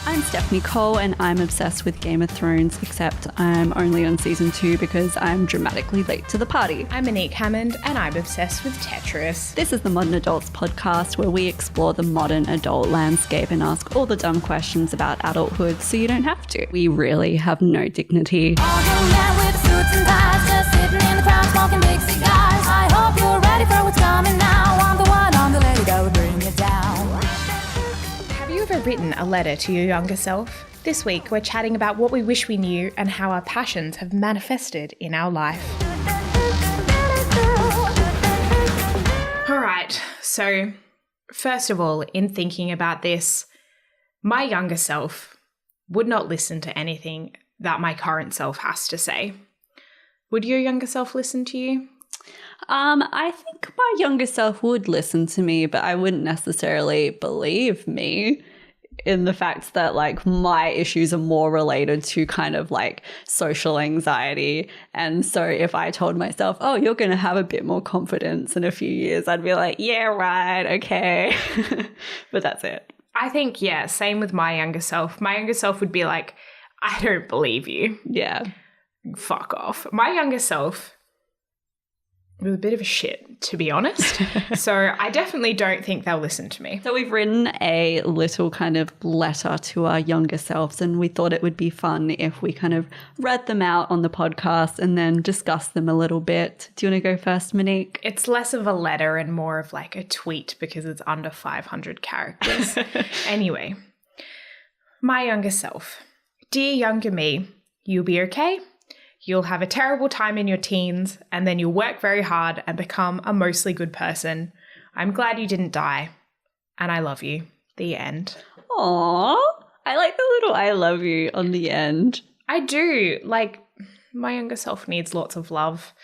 I'm Stephanie Cole and I'm obsessed with Game of Thrones, except I'm only on season 2 because I'm dramatically late to the party. I'm Monique Hammond and I'm obsessed with Tetris. This is the Modern Adults podcast where we explore the modern adult landscape and ask all the dumb questions about adulthood so you don't have to. We really have no dignity. All young men with suits and ties, just sitting in the crowd smoking big cigars. I hope you're ready for what's coming now. I'm the one, I'm the lady that will bring you down. Have you ever written a letter to your younger self? This week we're chatting about what we wish we knew and how our passions have manifested in our life. Alright, so first of all, in thinking about this, my younger self would not listen to anything that my current self has to say. Would your younger self listen to you? I think my younger self would listen to me, but I wouldn't necessarily believe me in the fact that like my issues are more related to kind of like social anxiety. And so if I told myself, oh, you're going to have a bit more confidence in a few years, I'd be like, yeah, right, okay. But that's it. I think, yeah, same with my younger self. My younger self would be like, I don't believe you. Yeah. Fuck off. My younger self was a bit of a shit, to be honest. So I definitely don't think they'll listen to me. So we've written a little kind of letter to our younger selves, and we thought it would be fun if we kind of read them out on the podcast and then discuss them a little bit. Do you want to go first, Monique? It's less of a letter and more of like a tweet because it's under 500 characters. Anyway, my younger self. Dear younger me, you'll be okay. You'll have a terrible time in your teens and then you'll work very hard and become a mostly good person. I'm glad you didn't die and I love you. The end. Aww. I like the little I love you on the end. I do. Like, my younger self needs lots of love.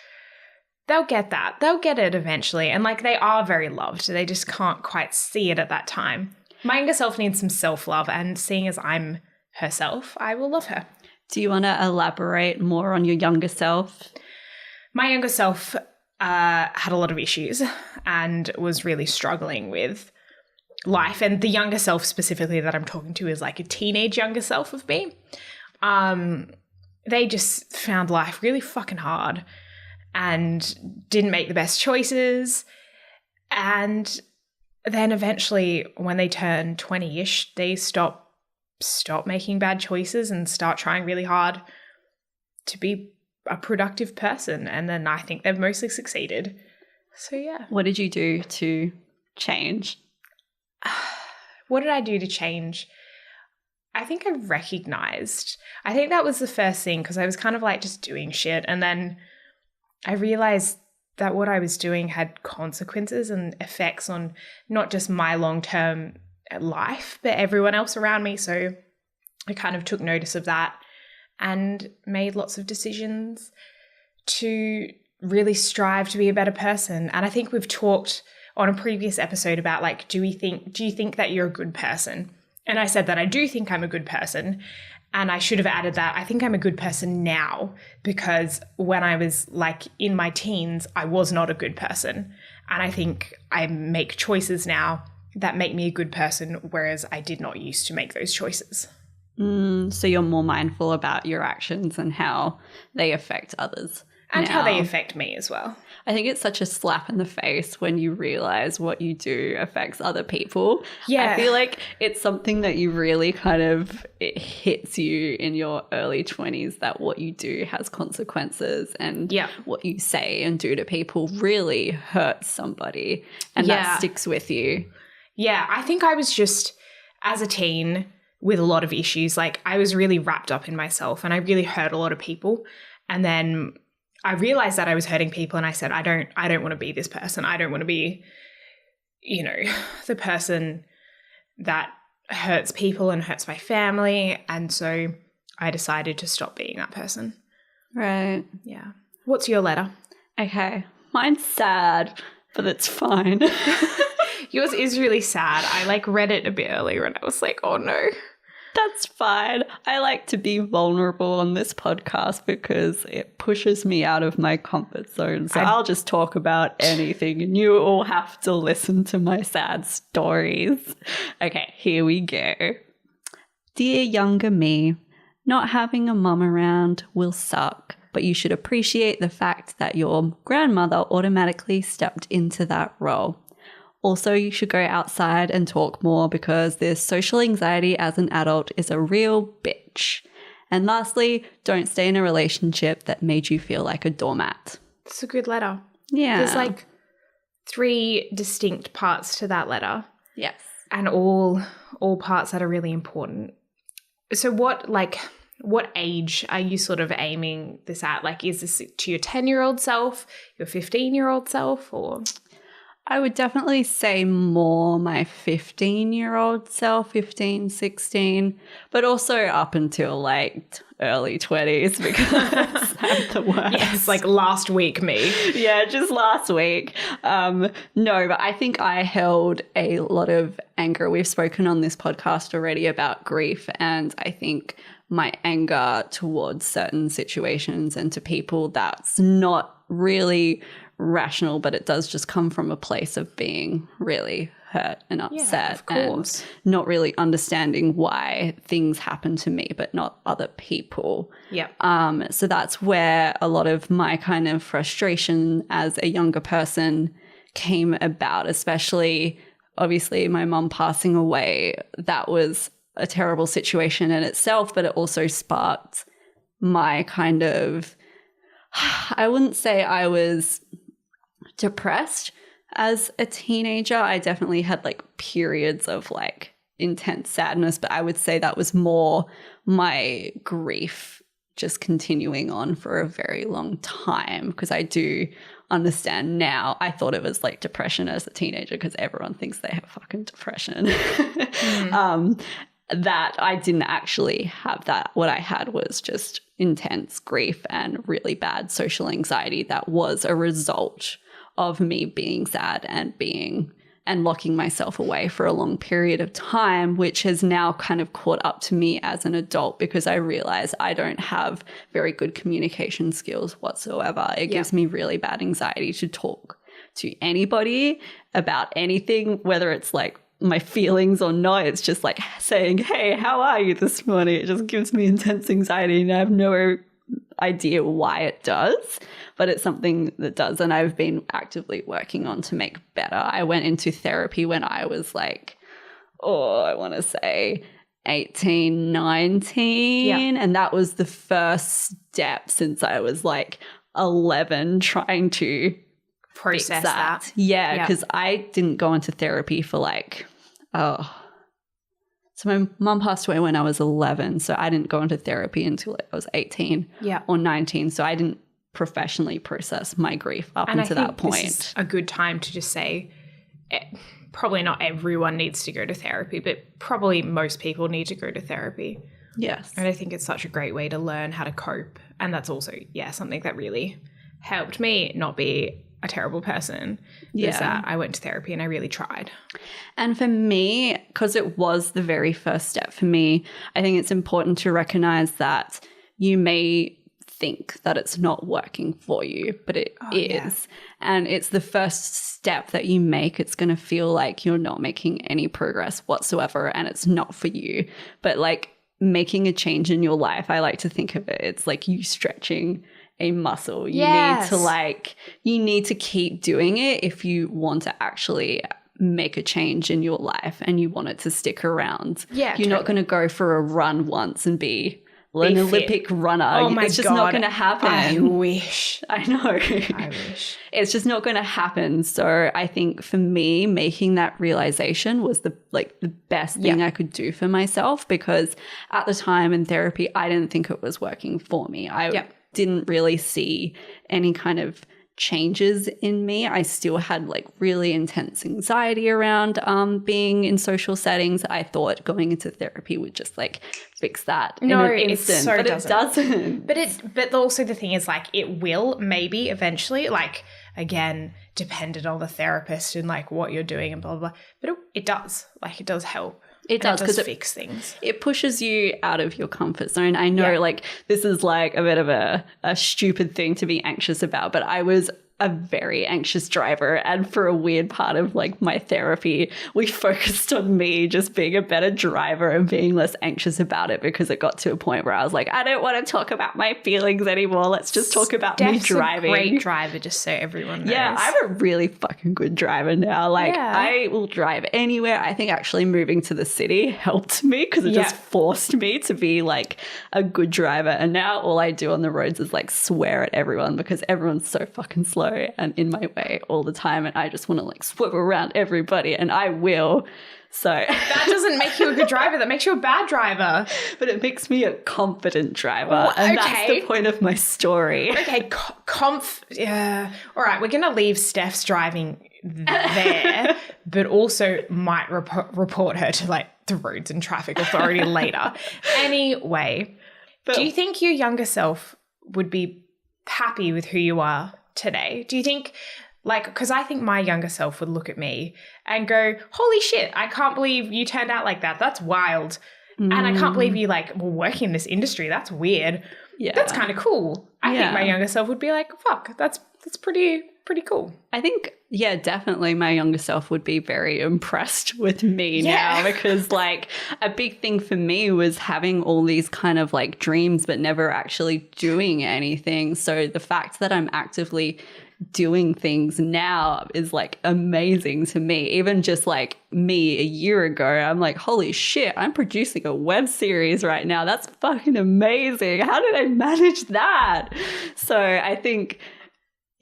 They'll get that. They'll get it eventually. And like, they are very loved. They just can't quite see it at that time. My younger self needs some self-love, and seeing as I'm herself, I will love her. Do you want to elaborate more on your younger self? My younger self had a lot of issues and was really struggling with life. And the younger self specifically that I'm talking to is like a teenage younger self of me. They just found life really fucking hard and didn't make the best choices. And then eventually when they turn 20-ish, they stop making bad choices and start trying really hard to be a productive person. And then I think they've mostly succeeded. So yeah. What did you do to change? What did I do to change? I think I recognized. I think that was the first thing, because I was kind of like just doing shit. And then I realized that what I was doing had consequences and effects on not just my long-term life, but everyone else around me. So I kind of took notice of that and made lots of decisions to really strive to be a better person. And I think we've talked on a previous episode about like, do you think that you're a good person? And I said that I do think I'm a good person. And I should have added that I think I'm a good person now, because when I was like in my teens, I was not a good person. And I think I make choices now that make me a good person, whereas I did not used to make those choices. So you're more mindful about your actions and how they affect others. And now. How they affect me as well. I think it's such a slap in the face when you realize what you do affects other people. Yeah. I feel like it's something that you really kind of, it hits you in your early 20s that what you do has consequences, and what you say and do to people really hurts somebody, and that sticks with you. Yeah, I think I was just, as a teen with a lot of issues, like I was really wrapped up in myself and I really hurt a lot of people. And then I realized that I was hurting people and I said, I don't want to be this person. I don't want to be, the person that hurts people and hurts my family. And so I decided to stop being that person. Right. Yeah. What's your letter? Okay. Mine's sad, but it's fine. Yours is really sad. I read it a bit earlier and I was like, oh no. That's fine. I like to be vulnerable on this podcast because it pushes me out of my comfort zone. So I'll just talk about anything and you all have to listen to my sad stories. Okay, here we go. Dear younger me, not having a mum around will suck, but you should appreciate the fact that your grandmother automatically stepped into that role. Also, you should go outside and talk more because this social anxiety as an adult is a real bitch. And lastly, don't stay in a relationship that made you feel like a doormat. It's a good letter. Yeah. There's like 3 distinct parts to that letter. Yes. And all parts that are really important. So what age are you sort of aiming this at? Like, is this to your 10-year-old self, your 15-year-old self, or? I would definitely say more my 15-year-old self, 15, 16, but also up until like early 20s because I'm the worst. Yes, like last week me. Yeah, just last week. No, but I think I held a lot of anger. We've spoken on this podcast already about grief, and I think my anger towards certain situations and to people, that's not really rational, but it does just come from a place of being really hurt and upset, of course, and not really understanding why things happen to me but not other people. So that's where a lot of my kind of frustration as a younger person came about, especially obviously my mum passing away. That was a terrible situation in itself, but it also sparked my kind of, I wouldn't say I was depressed as a teenager. I definitely had like periods of like intense sadness, but I would say that was more my grief just continuing on for a very long time, because I do understand now. I thought it was like depression as a teenager because everyone thinks they have fucking depression. That I didn't actually have that. What I had was just intense grief and really bad social anxiety that was a result of me being sad and locking myself away for a long period of time, which has now kind of caught up to me as an adult because I realize I don't have very good communication skills whatsoever. It gives me really bad anxiety to talk to anybody about anything, whether it's like my feelings or not. It's just like saying, hey, how are you this morning? It just gives me intense anxiety and I have no idea why it does, but it's something that does, and I've been actively working on to make better. I went into therapy when I was like, I want to say 18, 19, and that was the first step since I was like 11 trying to process that. Yeah, because I didn't go into therapy for like, so my mum passed away when I was 11, so I didn't go into therapy until I was 18 or 19, so I didn't professionally process my grief up until that point. This is a good time to just say, probably not everyone needs to go to therapy, but probably most people need to go to therapy. Yes. And I think it's such a great way to learn how to cope, and that's also, something that really helped me not be a terrible person. That I went to therapy and I really tried. And for me, because it was the very first step for me, I think it's important to recognize that you may think that it's not working for you, but it is. Yeah. And it's the first step that you make. It's going to feel like you're not making any progress whatsoever and it's not for you. But like making a change in your life, I like to think of it, it's like you stretching a muscle. You need to keep doing it if you want to actually make a change in your life and you want it to stick around. Yeah, you're not going to go for a run once and be an Olympic runner. Oh my God. It's just not going to happen. I wish. I know. I wish. It's just not going to happen. So I think for me, making that realization was the best thing I could do for myself, because at the time in therapy, I didn't think it was working for me. I didn't really see any kind of changes in me. I still had like really intense anxiety around being in social settings. I thought going into therapy would just like fix that in an instant, but it doesn't. But also the thing is, like, it will maybe eventually, like, again, dependent on the therapist and like what you're doing and blah blah blah. But it does help. It does, because it fix things. It pushes you out of your comfort zone. I know like this is like a bit of a stupid thing to be anxious about, but I was a very anxious driver, and for a weird part of like my therapy, we focused on me just being a better driver and being less anxious about it, because it got to a point where I was like, I don't want to talk about my feelings anymore. Let's just talk about me driving. A great driver, just so everyone knows. Yeah, I'm a really fucking good driver now. Like, Yeah. I will drive anywhere. I think actually moving to the city helped me, because it just forced me to be like a good driver. And now all I do on the roads is like swear at everyone, because everyone's so fucking slow and in my way all the time, and I just want to like swerve around everybody, and I will. So That doesn't make you a good driver. That makes you a bad driver. but it makes me a confident driver, Well, and that's okay. the point of my story. Okay, yeah. All right, we're going to leave Steph's driving there, but also might report her to like the Roads and Traffic Authority later. Anyway, do you think your younger self would be happy with who you are today? Do you think, like, because I think my younger self would look at me and go, holy shit, I can't believe you turned out like that. That's wild. And I can't believe you like were working in this industry. That's weird. Yeah. That's kind of cool. I think my younger self would be like, fuck, that's pretty cool. I think, yeah, definitely my younger self would be very impressed with me now, because like a big thing for me was having all these kind of like dreams but never actually doing anything. So the fact that I'm actively doing things now is like amazing to me. Even just like me a year ago, I'm like, holy shit, I'm producing a web series right now. That's fucking amazing. How did I manage that? So I think,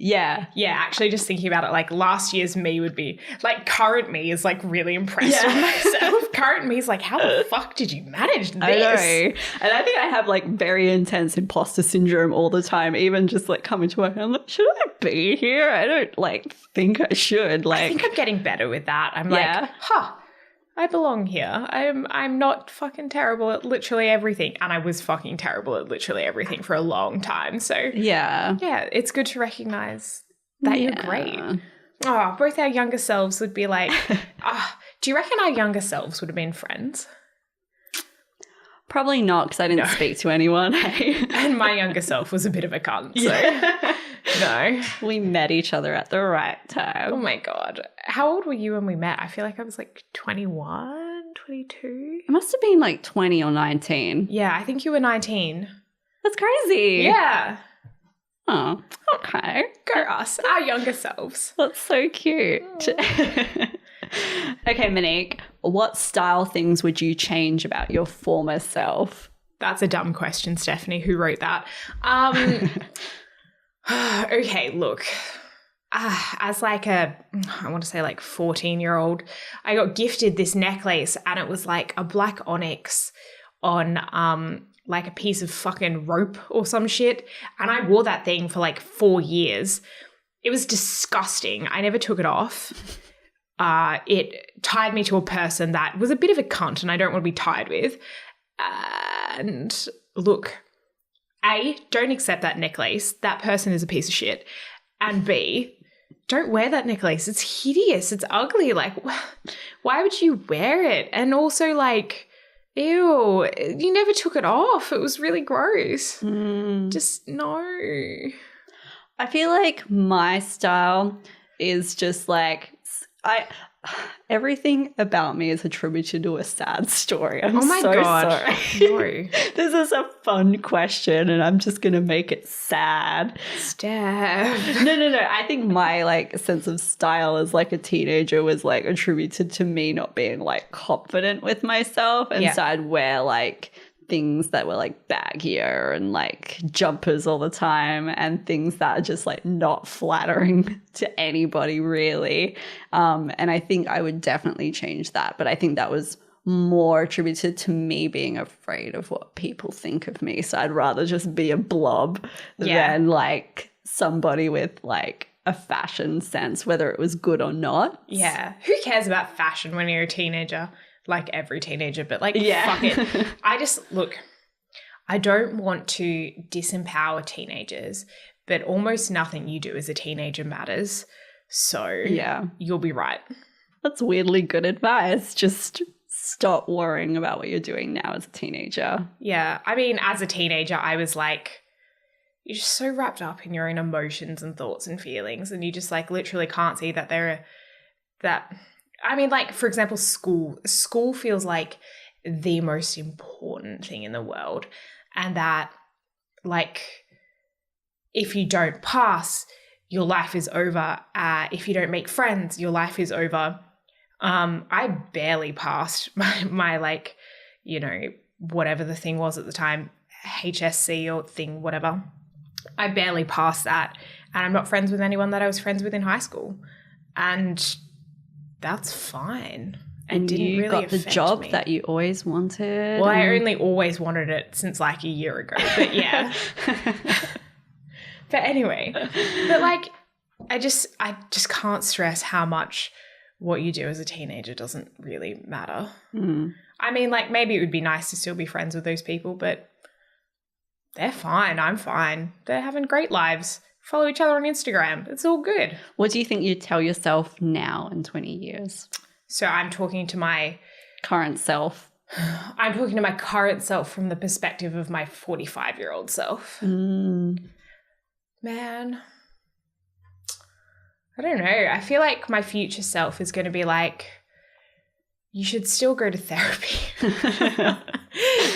yeah, actually just thinking about it, like last year's me would be like, current me is like really impressed with myself. Current me is like, how the fuck did you manage this? I know. And I think I have like very intense imposter syndrome all the time, even just like coming to work and I'm like, should I be here? I don't like think I should. Like, I think I'm getting better with that. I'm like, I belong here. I'm not fucking terrible at literally everything. And I was fucking terrible at literally everything for a long time. So yeah, it's good to recognize that you're great. Oh, both our younger selves would be like, do you reckon our younger selves would have been friends? probably not, because I didn't speak to anyone. And my younger self was a bit of a cunt. So no. We met each other at the right time. Oh my God. How old were you when we met? I feel like I was like 21, 22. It must have been like 20 or 19. Yeah, I think you were 19. That's crazy. Yeah. Oh, okay. Go us, our younger selves. That's so cute. Okay, Monique, what style things would you change about your former self? That's a dumb question, Stephanie. Who wrote that? Okay, look. As like I want to say like 14-year-old, I got gifted this necklace and it was like a black onyx on like a piece of fucking rope or some shit. And I wore that thing for like 4 years. It was disgusting. I never took it off. It tied me to a person that was a bit of a cunt and I don't want to be tied with. And look, A, don't accept that necklace. That person is a piece of shit. And B, don't wear that necklace. It's hideous. It's ugly. Like, why would you wear it? And also, like, ew, you never took it off. It was really gross. Just no. I feel like my style is just like, everything about me is attributed to a sad story. I'm oh my so God. sorry. No. This is a fun question and I'm just going to make it sad. Steph. No. I think my like sense of style as like a teenager was like attributed to me not being like confident with myself. And so I'd wear like things that were like baggier and like jumpers all the time and things that are just like not flattering to anybody really. And I think I would definitely change that. But I think that was more attributed to me being afraid of what people think of me. So I'd rather just be a blob than like somebody with like a fashion sense, whether it was good or not. Yeah. Who cares about fashion when you're a teenager? Like every teenager, but like, fuck it. I don't want to disempower teenagers, but almost nothing you do as a teenager matters. So you'll be right. That's weirdly good advice. Just stop worrying about what you're doing now as a teenager. Yeah. I mean, as a teenager, I was like, you're just so wrapped up in your own emotions and thoughts and feelings, and you just like literally can't see that I mean, like, for example, school feels like the most important thing in the world, and that like if you don't pass, your life is over. If you don't make friends, your life is over. I barely passed my like, you know, whatever the thing was at the time, HSC or thing, whatever. I barely passed that, and I'm not friends with anyone that I was friends with in high school, and that's fine. And didn't you really got the affect job me. that you always wanted. Well, I only always wanted it since like a year ago, but yeah. But anyway, but like, I just can't stress how much what you do as a teenager doesn't really matter. I mean, like, maybe it would be nice to still be friends with those people, but they're fine. I'm fine. They're having great lives. Follow each other on Instagram. It's all good. What do you think you'd tell yourself now in 20 years? So I'm talking to my current self. I'm talking to my current self from the perspective of my 45-year-old self. Man, I don't know. I feel like my future self is going to be like, you should still go to therapy.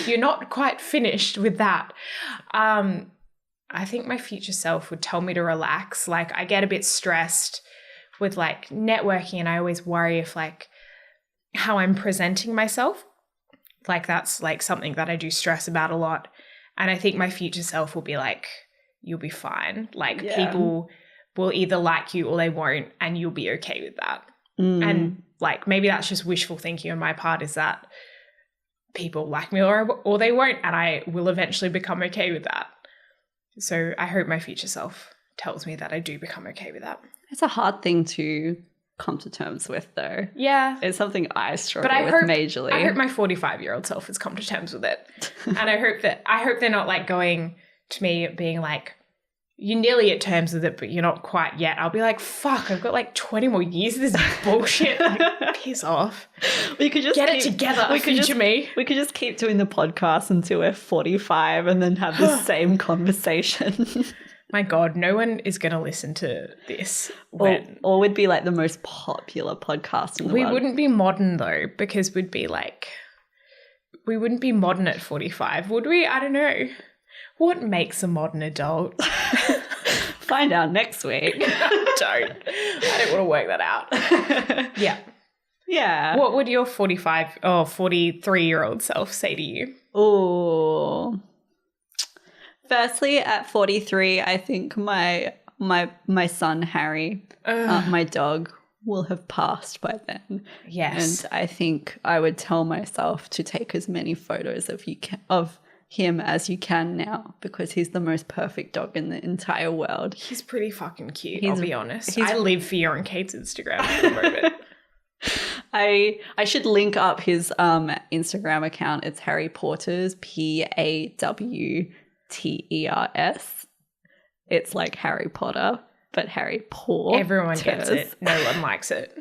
You're not quite finished with that. I think my future self would tell me to relax. Like, I get a bit stressed with like networking, and I always worry if like how I'm presenting myself. Like, that's like something that I do stress about a lot. And I think my future self will be like, you'll be fine. Like, people will either like you or they won't, and you'll be okay with that. And like, maybe that's just wishful thinking on my part, is that people like me or they won't, and I will eventually become okay with that. So I hope my future self tells me that I do become okay with that. It's a hard thing to come to terms with, though. Yeah. It's something I struggle with majorly. I hope my 45-year-old self has come to terms with it. And I hope they're not like going to me being like, you're nearly at terms with it, but you're not quite yet. I'll be like, fuck, I've got like 20 more years of this bullshit. Like, piss off. We could just get it together, future me. We could just keep doing the podcast until we're 45 and then have the same conversation. My God, no one is going to listen to this. Or we'd be like the most popular podcast in the world. We wouldn't be modern though, because we wouldn't be modern at 45, would we? I don't know. What makes a modern adult? Find out next week. I don't want to work that out. Yeah. Yeah. What would your 43-year-old self say to you? Oh. Firstly, at 43, I think my son Harry, my dog, will have passed by then. Yes. And I think I would tell myself to take as many photos of him as you can now, because he's the most perfect dog in the entire world. He's pretty fucking cute, I'll be honest. I live for you on Kate's Instagram at the moment. I should link up his Instagram account. It's Harry Porter's, Pawters. It's like Harry Potter, but Harry Potter. Everyone gets it. No one likes it.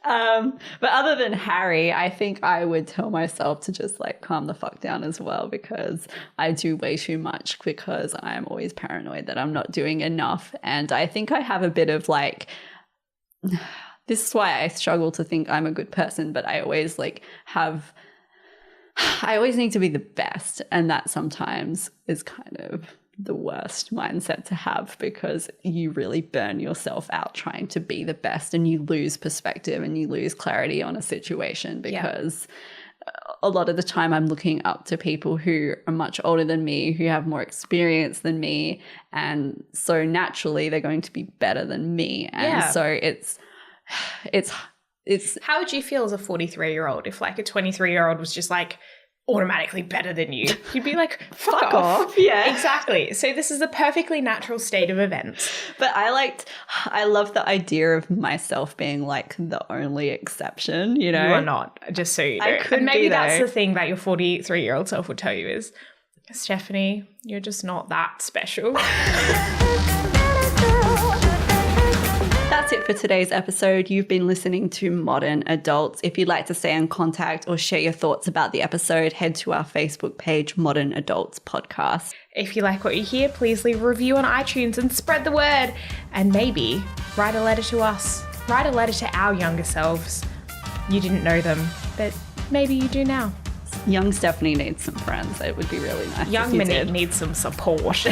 But other than Harry, I think I would tell myself to just like calm the fuck down as well, because I do way too much, because I'm always paranoid that I'm not doing enough. And I think I have a bit of like, this is why I struggle to think I'm a good person, but I always need to be the best. And that sometimes is kind of the worst mindset to have, because you really burn yourself out trying to be the best, and you lose perspective and you lose clarity on a situation, because a lot of the time I'm looking up to people who are much older than me, who have more experience than me, and so naturally they're going to be better than me. And so it's How would you feel as a 43-year-old if like a 23-year-old was just like automatically better than you? You'd be like, fuck off. Yeah, exactly. So this is a perfectly natural state of events. But I love the idea of myself being like the only exception, you know? You are not, just so you know. And maybe that's the thing that your 43-year-old self would tell you is, Stephanie, you're just not that special. that's it for today's episode. You've been listening to Modern Adults. If you'd like to stay in contact or share your thoughts about the episode, head to our Facebook page, Modern Adults Podcast. If you like what you hear, please leave a review on iTunes and spread the word. And maybe write a letter to us. Write a letter to our younger selves. You didn't know them, but maybe you do now. Young Stephanie needs some friends. It would be really nice. Young Monique needs some support.